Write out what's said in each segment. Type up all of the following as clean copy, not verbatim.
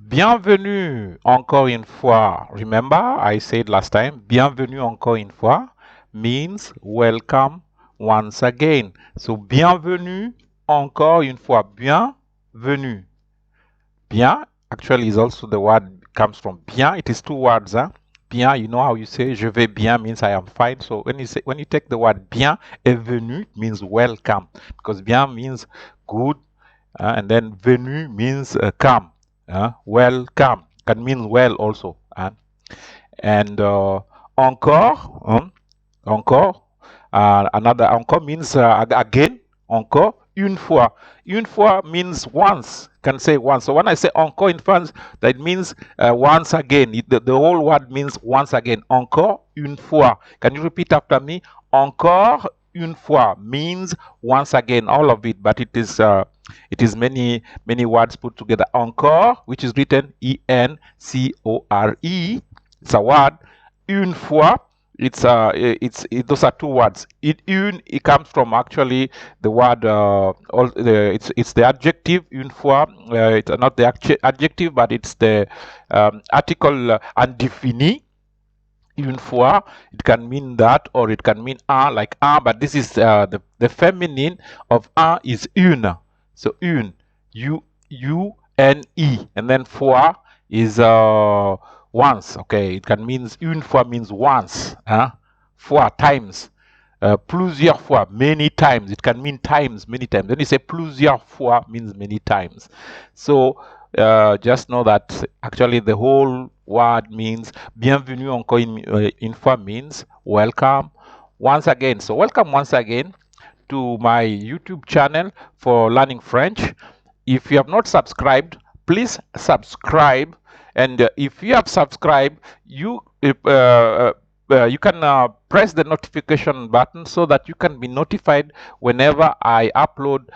Bienvenue encore une fois. Remember, I said last time, bienvenue encore une fois means welcome once again. So, bienvenue encore une fois. Bienvenue. Bien, actually, is also the word comes from bien. It is two words. Huh? Bien, you know how you say je vais bien means I am fine. So when you take the word bien et venu, it means welcome because bien means good, and then venu means come. Welcome can mean well also. And encore, encore, another encore means again, encore, une fois. Une fois means once, can say once. So when I say encore in France, that means once again. The whole word means once again. Encore, une fois. Can you repeat after me? Encore, une fois means once again, all of it, but it is many words put together. Encore, which is written E-N-C-O-R-E. It's a word. Une fois, those are two words. It comes from actually the word. It's the adjective une fois. It's not the adjective, but it's the article indéfini. Une fois, it can mean that, or it can mean un, like un, but this is the feminine of un is une. So une, U-N-E, and then fois is once. Okay, it can means une fois means once. Fois, times. Plusieurs fois, many times. It can mean times, many times. When you say plusieurs fois means many times. So just know that actually the whole word means bienvenue encore une fois means welcome once again. So welcome once again to my YouTube channel for learning French. If you have not subscribed, please subscribe. And if you have subscribed, you can press the notification button so that you can be notified whenever I upload,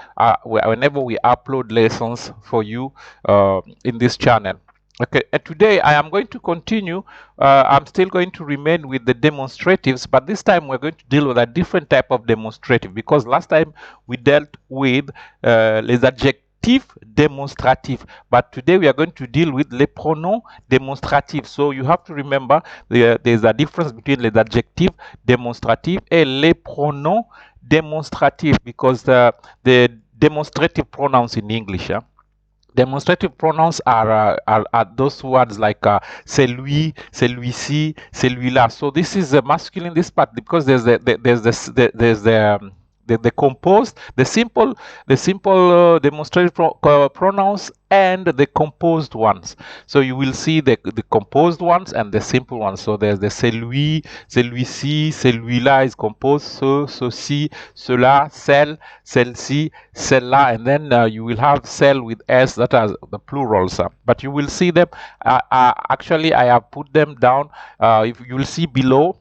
whenever we upload lessons for you in this channel. Okay, and today I am going to continue. I'm still going to remain with the demonstratives, but this time we're going to deal with a different type of demonstrative because last time we dealt with les adjectifs démonstratifs, but today we are going to deal with les pronoms démonstratifs. So you have to remember there's a difference between les adjectifs démonstratifs et les pronoms démonstratifs because the demonstrative pronouns in English. Demonstrative pronouns are those words like celui, celui-ci, celui-là. So this is the masculine, this part, because there's the composed, the simple demonstrative pronouns and the composed ones. So you will see the composed ones and the simple ones. So there's the celui, celui-ci, celui-là is composed, ceux, ceux-ci, ceux-là, celle, celle-ci, celle-là, and then you will have cell with s, that are the plurals. But you will see them. Actually, I have put them down. If you will see below.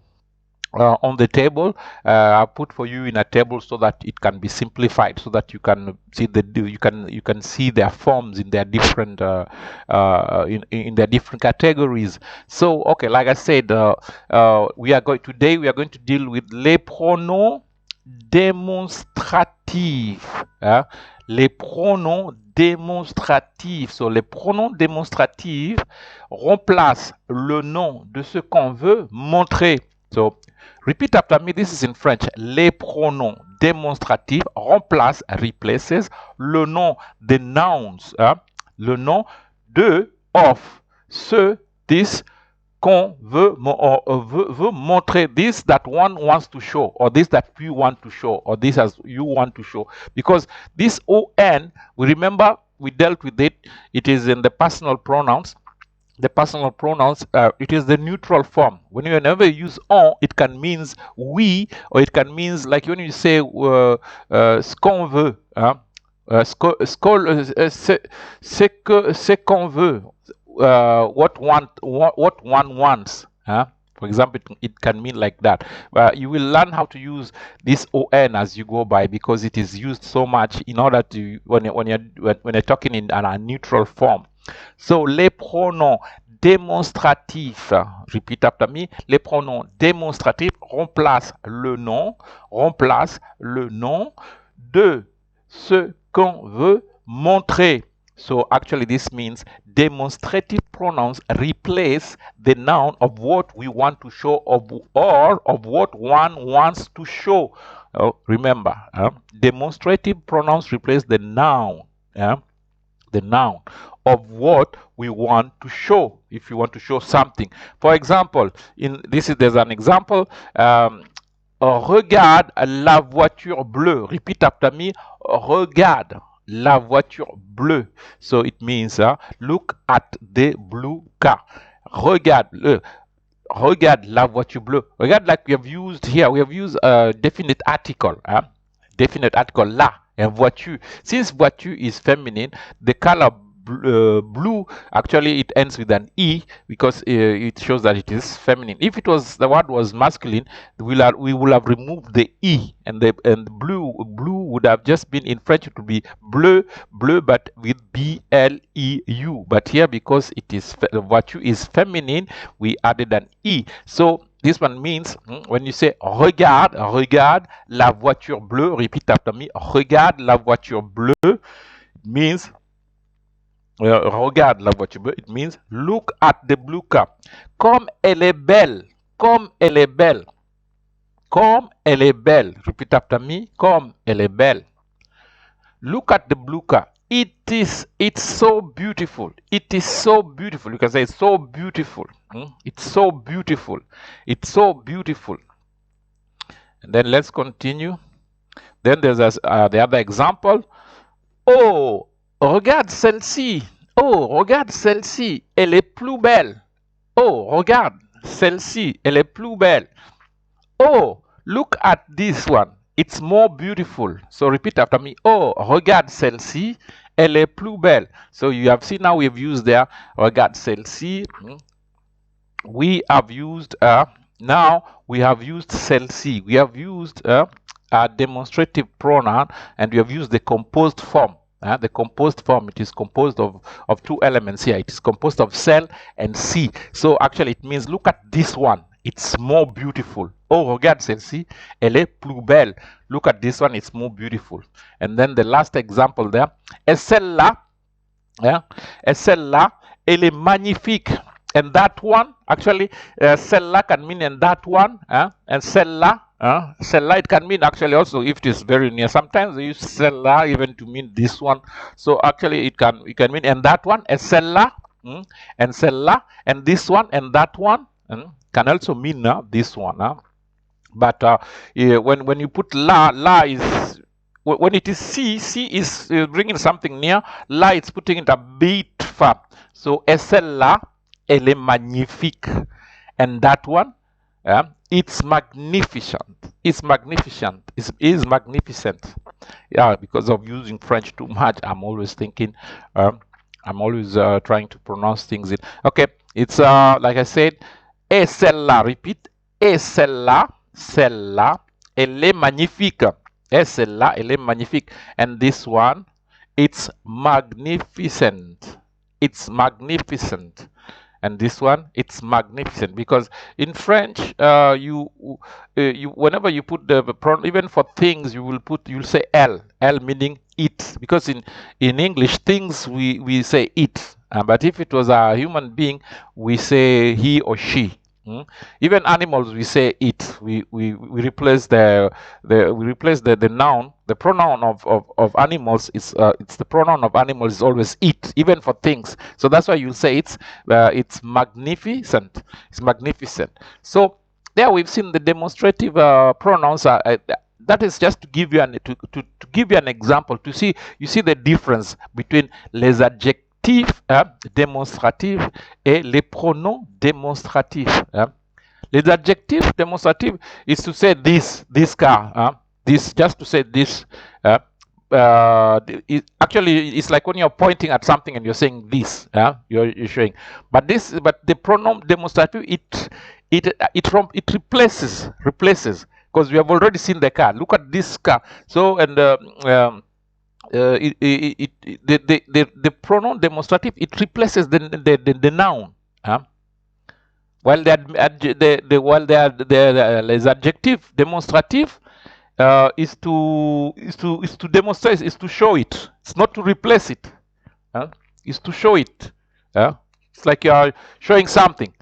On the table, I put for you in a table so that it can be simplified, so that you can see you can see their forms in their different in their different categories. So okay, like I said, we are going to deal with les pronoms démonstratifs. Les pronoms démonstratifs. So les pronoms démonstratifs remplacent le nom de ce qu'on veut montrer. So repeat after me. This is in French. Les pronoms démonstratifs replaces le nom des nouns, le nom de, of, ce, this, qu'on veut montrer, this that one wants to show, or this that you want to show, or this as you want to show. Because this on, we remember we dealt with it. It is in the personal pronouns. The personal pronouns, it is the neutral form. Whenever you use on, it can means we, or it can means like when you say ce qu'on veut, ce qu'on veut, what one wants. For example, it can mean like that. You will learn how to use this on as you go by, because it is used so much in order to when you're talking in a neutral form. So les pronoms démonstratifs, repeat after me, les pronoms démonstratifs remplacent le nom de ce qu'on veut montrer. So actually this means demonstrative pronouns replace the noun of what we want to show or of what one wants to show. Remember, demonstrative pronouns replace the noun. The noun of what we want to show. If you want to show something, for example, there's an example. Regarde la voiture bleue. Repeat after me. Regarde la voiture bleue. So it means look at the blue car. Regarde la voiture bleue. Regarde, like we have used here. We have used a definite article. Definite article la and voiture. Since voiture is feminine, the color blue, actually it ends with an e because it shows that it is feminine. If it was the word was masculine, we will have removed the e, and blue would have just been, in French it would be bleu, but with bleu. But here, because it is voiture is feminine, we added an e. So this one means when you say regarde la voiture bleue, repeat after me. Regarde la voiture bleue, it means regarde la voiture bleue, it means look at the blue car. Comme elle est belle, comme elle est belle, comme elle est belle. Repeat after me. Comme elle est belle. Look at the blue car. It's so beautiful. It is so beautiful. You can say it's so beautiful. It's so beautiful. It's so beautiful. And then let's continue. Then there's the other example. Oh, regarde celle-ci. Oh, regarde celle-ci. Elle est plus belle. Oh, regarde celle-ci. Elle est plus belle. Oh, look at this one. It's more beautiful. So repeat after me. Oh, regarde celle-ci. Elle est plus belle. So you have seen now we've used there. Regarde celle-ci. We have used now we have used celui-ci. We have used a demonstrative pronoun, and we have used the composed form. The composed form, it is composed of two elements here. It is composed of cell and ci. So actually it means look at this one. It's more beautiful. Oh, regarde celle-ci. Elle est plus belle. Look at this one. It's more beautiful. And then the last example there. Et celle-là. Et celle-là. Elle est magnifique. And that one, actually, celle-là can mean and that one. And celle-là. Celle-là, it can mean actually also if it is very near. Sometimes they use celle-là even to mean this one. So actually it can mean and that one. Et celle-là. And celle-là. And this one and that one. Can also mean this one. But when you put la is, when it is ci is bringing something near. La, it's putting it a bit far. So celle-là, elle est magnifique. And that one, it's magnificent. It's magnificent. Is magnificent. Yeah, because of using French too much, I'm always thinking, I'm always trying to pronounce things in. Okay, it's like I said, et celle-là, repeat, et celle-là, elle est magnifique. Et celle-là, elle est magnifique. And this one, it's magnificent. It's magnificent. And this one, it's magnificent, because in French, you whenever you put the pronoun, even for things, you'll say L meaning it, because in English things we say it, but if it was a human being, we say he or she. Even animals, we say it. We replace the noun. The pronoun of animals is it's the pronoun of animals is always it, even for things. So that's why you say it's magnificent. It's magnificent. So there we've seen the demonstrative pronouns. That is just to give you to give you an example, to see the difference between les adjectifs démonstratifs et les pronoms démonstratifs. Les adjectifs démonstratifs is to say this car. This, just to say this. Actually, it's like when you're pointing at something and you're saying this. You're showing. But the pronoun demonstrative, it replaces, because we have already seen the car. Look at this car. So, and the pronoun demonstrative, it replaces the noun. While les adjectifs demonstrative is to demonstrate, is to show it. It's not to replace it. is to show it. It's like you are showing something,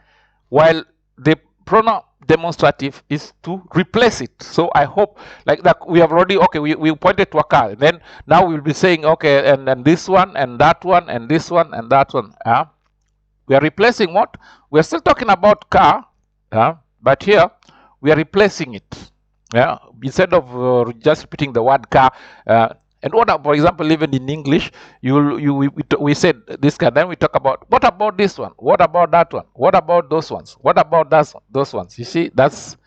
while the pronoun demonstrative is to replace it. So I hope like that we have already, okay, we pointed to a car, then now we'll be saying, okay, and this one and that one and this one and that one. We are replacing what? We are still talking about car, but here we are replacing it. Instead of just repeating the word car. And what, for example, even in English, we said this car. Then we talk about what about this one? What about that one? What about those ones? What about those ones? You see, that's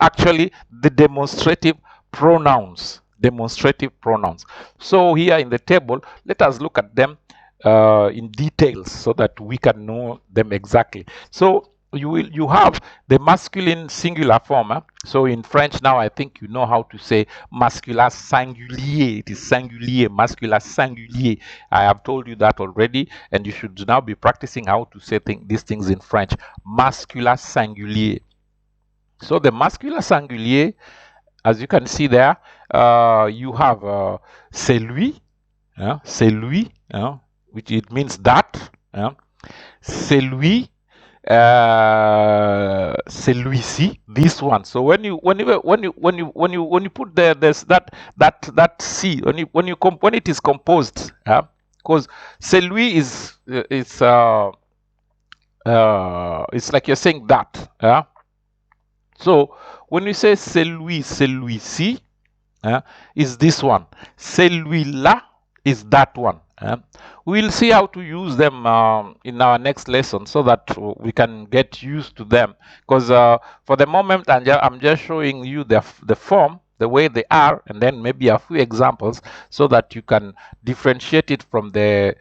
actually the demonstrative pronouns. Demonstrative pronouns. So here in the table, let us look at them in details so that we can know them exactly. So you have the masculine singular form. So in French now, I think you know how to say masculin singulier. It is singulier, masculin singulier. I have told you that already, and you should now be practicing how to say these things in French. Masculin singulier. So the masculin singulier, as you can see there, you have celui, celui, which it means that, celui, celui-ci, this one. So when you put that c, when it is composed, because celui is it's like you're saying that. So when you say celui-ci, is this one. Celui-là is that one. We'll see how to use them in our next lesson so that we can get used to them. Because for the moment, I'm just showing you the form, the way they are, and then maybe a few examples so that you can differentiate it from the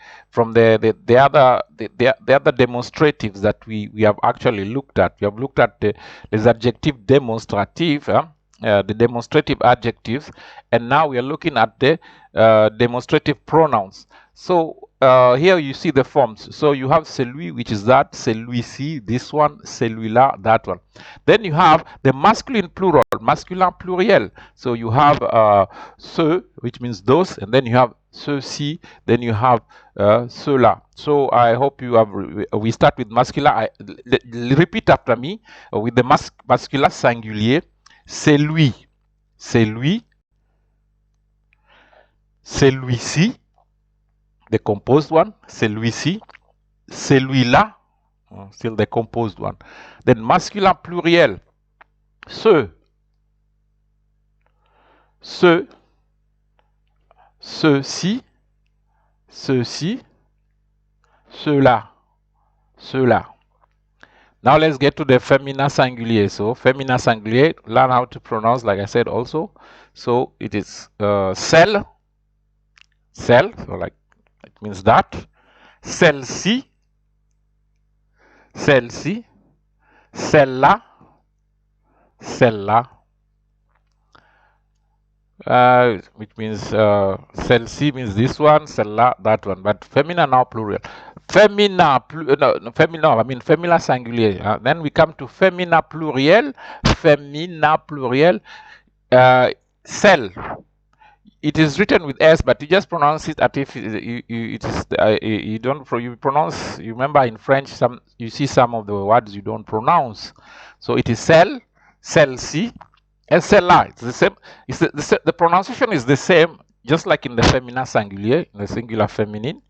other demonstratives that we have actually looked at. We have looked at the adjective demonstrative. The demonstrative adjectives, and now we are looking at the demonstrative pronouns. So here you see the forms. So you have celui, which is that, celui-ci, this one, celui-là, that one. Then you have the masculine plural, masculin pluriel. So you have ceux, which means those, and then you have ceux-ci, then you have ceux-là. So I hope you have, we start with masculin. Repeat after me with the masculin singulier. C'est lui, celui-ci, the composed one, celui-ci, celui-là, still the composed one. Then masculin pluriel, ceux, ceux-ci, ceux-là, ceux-là. Now let's get to the feminine singulier. So feminine singulier, learn how to pronounce, like I said also. So it is celle, so like it means that. Celle-ci, celle-là, which means celle-ci means this one, celle-là that one, but feminine now plural. Feminine singulier. Then we come to feminine pluriel. Celle. It is written with S, but you just pronounce it as if you don't. You pronounce. You remember in French, you see some of the words you don't pronounce. So it is celle, celle-ci, and celle-là. It's the same. The pronunciation is the same, just like in the feminine singulier, in the singular feminine,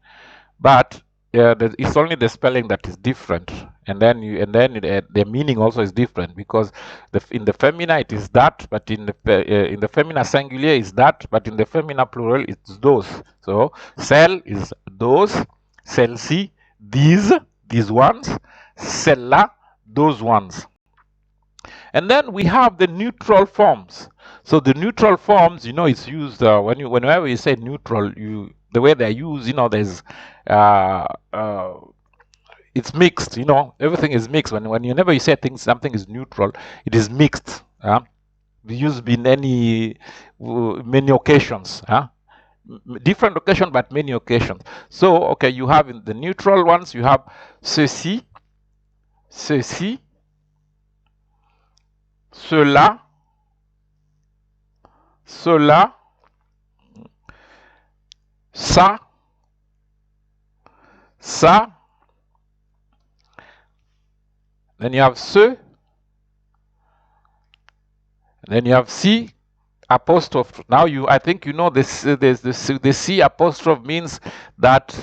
but it's only the spelling that is different, and then the meaning also is different, because in the feminine it is that, but in the feminine singulier is that, but in the feminine plural it's those. So celle is those, celle-ci these ones, celle-là those ones. And then we have the neutral forms. So the neutral forms, it's used whenever you say neutral, the way they're used, there's it's mixed, everything is mixed. Whenever you say something is neutral, it is mixed. We use in many occasions. Different occasions, but many occasions. So, okay, you have in the neutral ones, you have ceux-ci, ceux-là, ça, ça. Then you have ceux. Then you have si apostrophe. Now I think you know this. The C apostrophe means that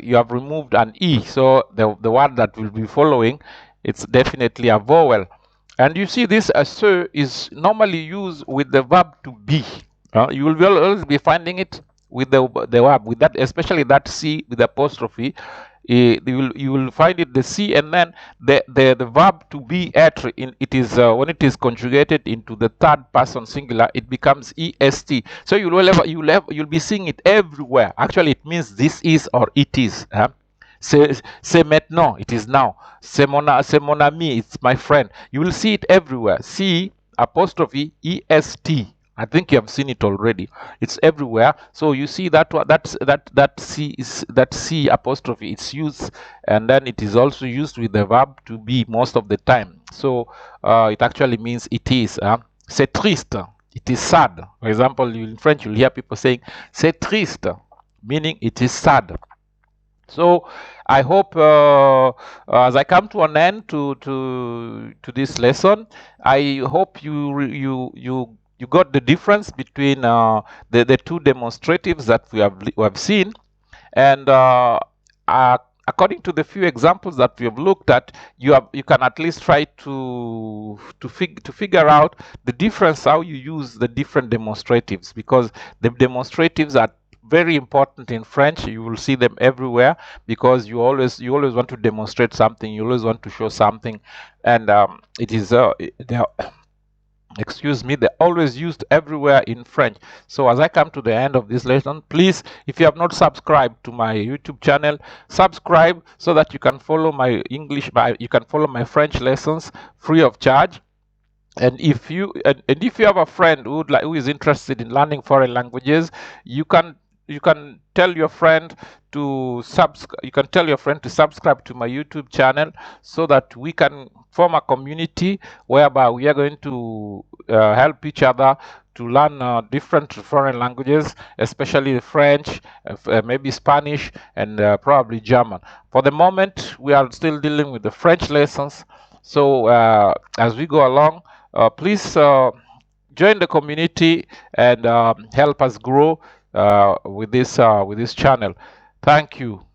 you have removed an E. So the word that will be following, it's definitely a vowel. And you see this ceux is normally used with the verb to be. You will always be finding it with the verb, with that, especially that C with apostrophe. You will find it the C, and then the verb to be at it is when it is conjugated into the third person singular, it becomes est. So you'll be seeing it everywhere. Actually, it means this is or it is. C'est maintenant, it is now. C'est mon ami, it's my friend. You will see it everywhere. C apostrophe est. I think you have seen it already. It's everywhere. So you see that C apostrophe. It's used, and then it is also used with the verb to be most of the time. So it actually means it is. C'est triste. It is sad. For example, in French, you'll hear people saying "c'est triste," meaning it is sad. So I hope as I come to an end to this lesson, I hope you got the difference between the two demonstratives that we have seen, and according to the few examples that we have looked at, you can at least try to figure out the difference, how you use the different demonstratives, because the demonstratives are very important in French. You will see them everywhere because you always want to demonstrate something, you always want to show something, and it is excuse me, they're always used everywhere in French. So as I come to the end of this lesson, please, if you have not subscribed to my YouTube channel, subscribe so that you can follow my you can follow my French lessons free of charge. And if you have a friend who is interested in learning foreign languages, you can tell your friend to subscribe to my YouTube channel, so that we can form a community whereby we are going to help each other to learn different foreign languages, especially French, maybe Spanish, and probably German. For the moment, we are still dealing with the French lessons. So as we go along, please join the community and help us grow with this channel. Thank you.